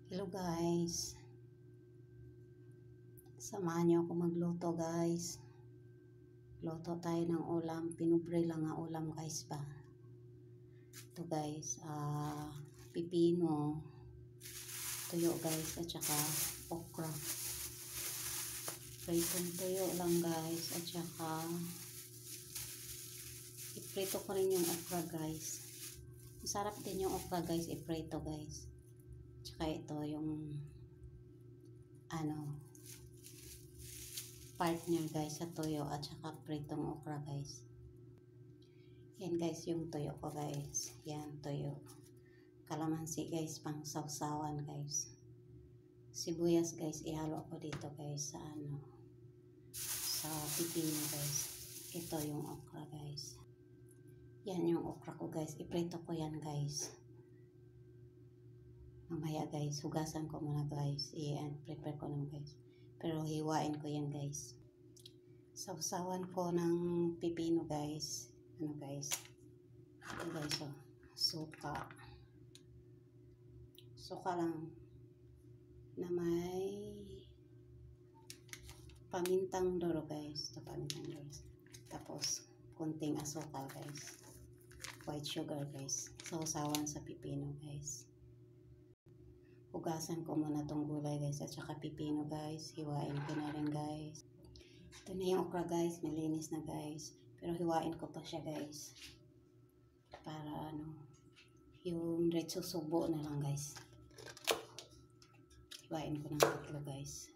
Hello guys, samahan niyo ako magluto guys. Luto tayo ng ulam, pinubre lang ang ulam guys ba. Ito guys, pipino, tuyo guys, at saka okra. Pritong tuyo lang guys, at saka iprito ko rin yung okra guys. Masarap din yung okra guys, iprito guys. Tsaka ito yung partner guys sa tuyo at saka pritong okra guys. Yan guys yung tuyo ko guys. Yan tuyo. Kalamansi guys pang sawsawan guys. Sibuyas guys ihalo ko dito guys sa pipino guys. Ito yung okra guys. Yan yung okra ko guys. Iprito ko yan guys. Mamaya guys, hugasan ko muna guys. Prepare ko naman guys. Pero hiwain ko yan guys. Sawsawan ko ng pipino guys. Guys. Ito guys suka. Suka lang na may pamintang duro guys. Ito pamintang duro. Tapos kunting asukal guys. White sugar guys. Sawsawan sa pipino guys. Hugasan ko muna tong gulay guys at saka pipino guys. Hiwain ko na rin guys. Ito na yung okra guys. Malinis na guys. Pero hiwain ko pa siya guys. Para yung diretso subo na lang guys. Hiwain ko ng tatlo guys.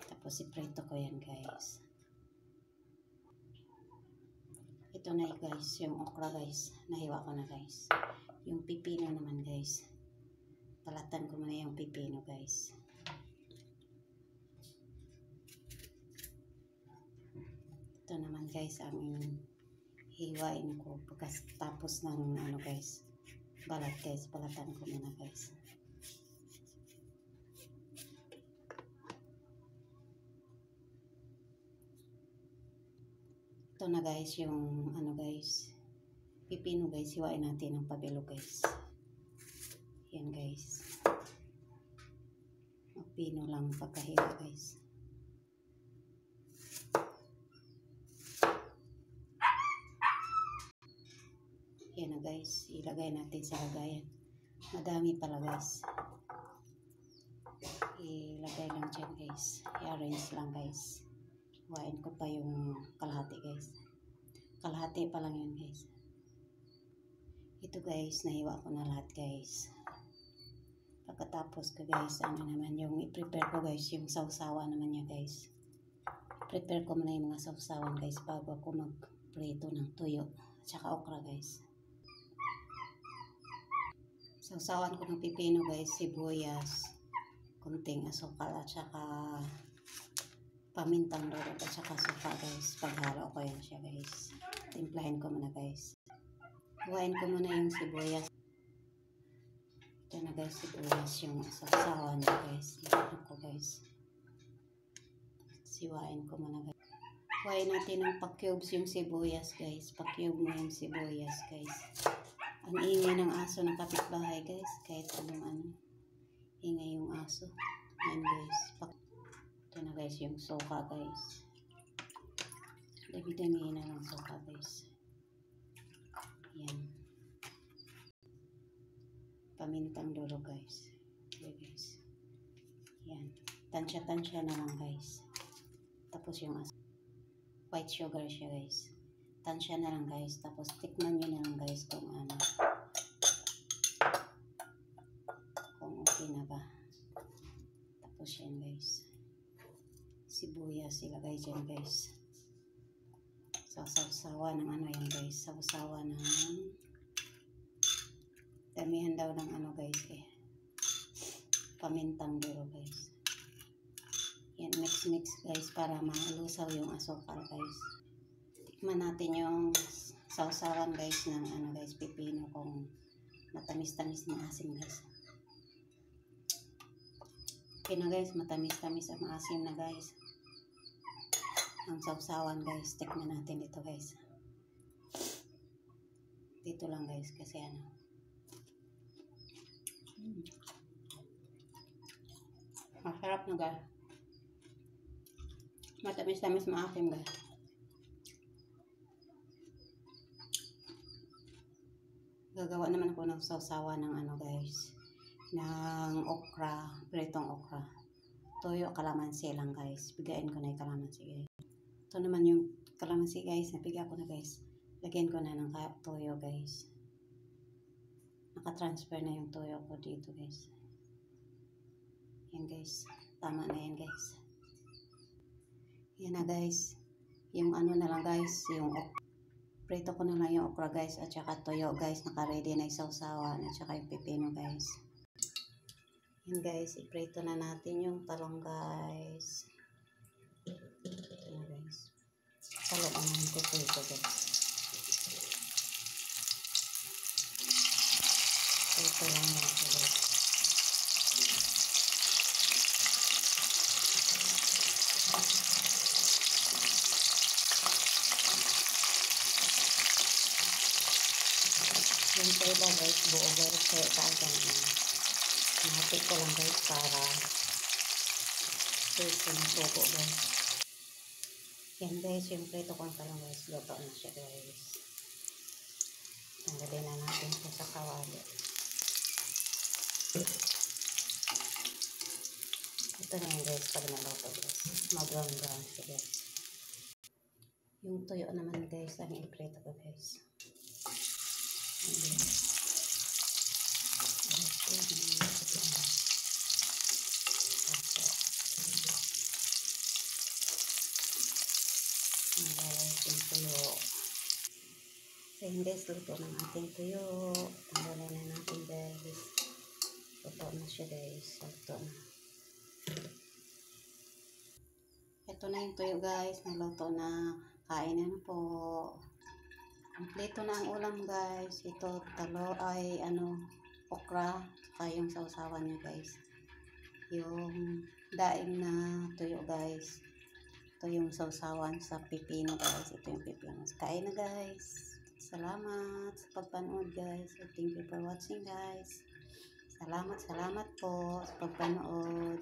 Tapos iprito ko yan guys. Ito na guys, yung okra guys, nahiwa ko na guys. Yung pipino naman guys, palatan ko muna yung pipino guys. Ito naman guys, ang hiwain ko pagkatapos ng guys, balat guys, palatan ko muna guys. Ito na guys yung guys, pipino guys, hiwain natin ng pabilo guys. Yan guys, pipino lang pagkahiwa guys. Yan na guys, ilagay natin sa lagayan. Madami pala guys. Ilagay lang dyan guys, i-arrange lang guys. Hiwain ko pa yung kalahati guys. Kalahati pa lang yun guys. Ito guys, nahiwa ko na lahat guys. Pagkatapos ko guys, naman yung i-prepare ko guys, yung sawsawan naman niya guys. Prepare ko muna yung mga sawsawan guys bago ako magprito ng tuyo at saka okra guys. Sawsawan ko ng pipino guys, sibuyas, kunting asukal at saka pamintang duro at saka suka guys. Paghalo ko yan siya guys. Timplahin ko muna guys. Huwain ko muna yung sibuyas. Ito na guys, sibuyas yung sawsawan niya guys. Ito ko guys. Siwain ko muna guys. Huwain natin ng pa-cubes yung sibuyas guys. Pa-cube mo yung sibuyas guys. Ang ingay ng aso ng kapitbahay guys. Kahit ingay yung aso. Yan guys. Ito na guys yung suka guys. Dami-dami na lang suka guys. Yan. Pamintang duro guys. Okay guys. Yan. Tansya-tansya na lang guys. Tapos yung white sugar siya guys. Tansya na lang guys. Tapos tikman nyo na lang guys kung kung okay na ba. Tapos yan guys. Sibuyas ilagay dyan guys. Sawsawa ng yan guys. Sawsawa ng damihan daw ng guys pamintang duro guys. Yan, mix guys para malusaw yung asukal guys. Tikman natin yung sawsawan guys ng guys, pipino kung matamis-tamis na asim guys. Okay na guys, matamis-tamis at maasim na guys. Ang sawsawan guys, tikman natin dito guys. Dito lang guys kasi ano. Masarap na guys. Matamis-tamis maasim guys. Gagawa naman ako ng sausawa ng ano guys. Ng okra. Pritong okra. Toyo, kalamansi lang guys. Bigayin ko na yung kalamansi guys. Ito naman yung kalamansi guys. Napiga ko na guys. Lagyan ko na ng toyo guys. Naka-transfer na yung toyo ko dito guys. Yan guys. Tama na yan guys. Yan na guys. Yung ano na lang guys. Yung prito ko na lang yung okra guys. At saka toyo guys. Naka-ready na yung sausawan. At saka yung pipino guys. Yan guys. Iprito na natin yung talong guys. Ito na guys. Talong ko ito guys. Ito lang yan guys. Yung pwede guys, buo guys, kaya kagad na natin ko lang guys para first yung suko guys. Yan guys, yung prito kong talong guys, luto na siya guys. Tanggalin na natin siya sa kawali. Ito na yung guys, pag naluto guys, mag-brown siya guys. Yung tuyo naman guys, ang iprito ko guys. Yung tuyo. So yun guys, luto ng ating tuyo. Tanggalin na natin guys. Luto na siya guys. Luto na. Ito na yung tuyo guys. Naluto na. Kainin po. Kompleto na ang ulam guys. Ito talo ay okra. Saka yung sausawan niya guys. Yung daing na tuyo guys. Ito yung sausawan sa pipino guys. Ito yung pipino. Kain na guys. Salamat sa pagpanood guys. Thank you for watching guys. Salamat po sa pagpanood.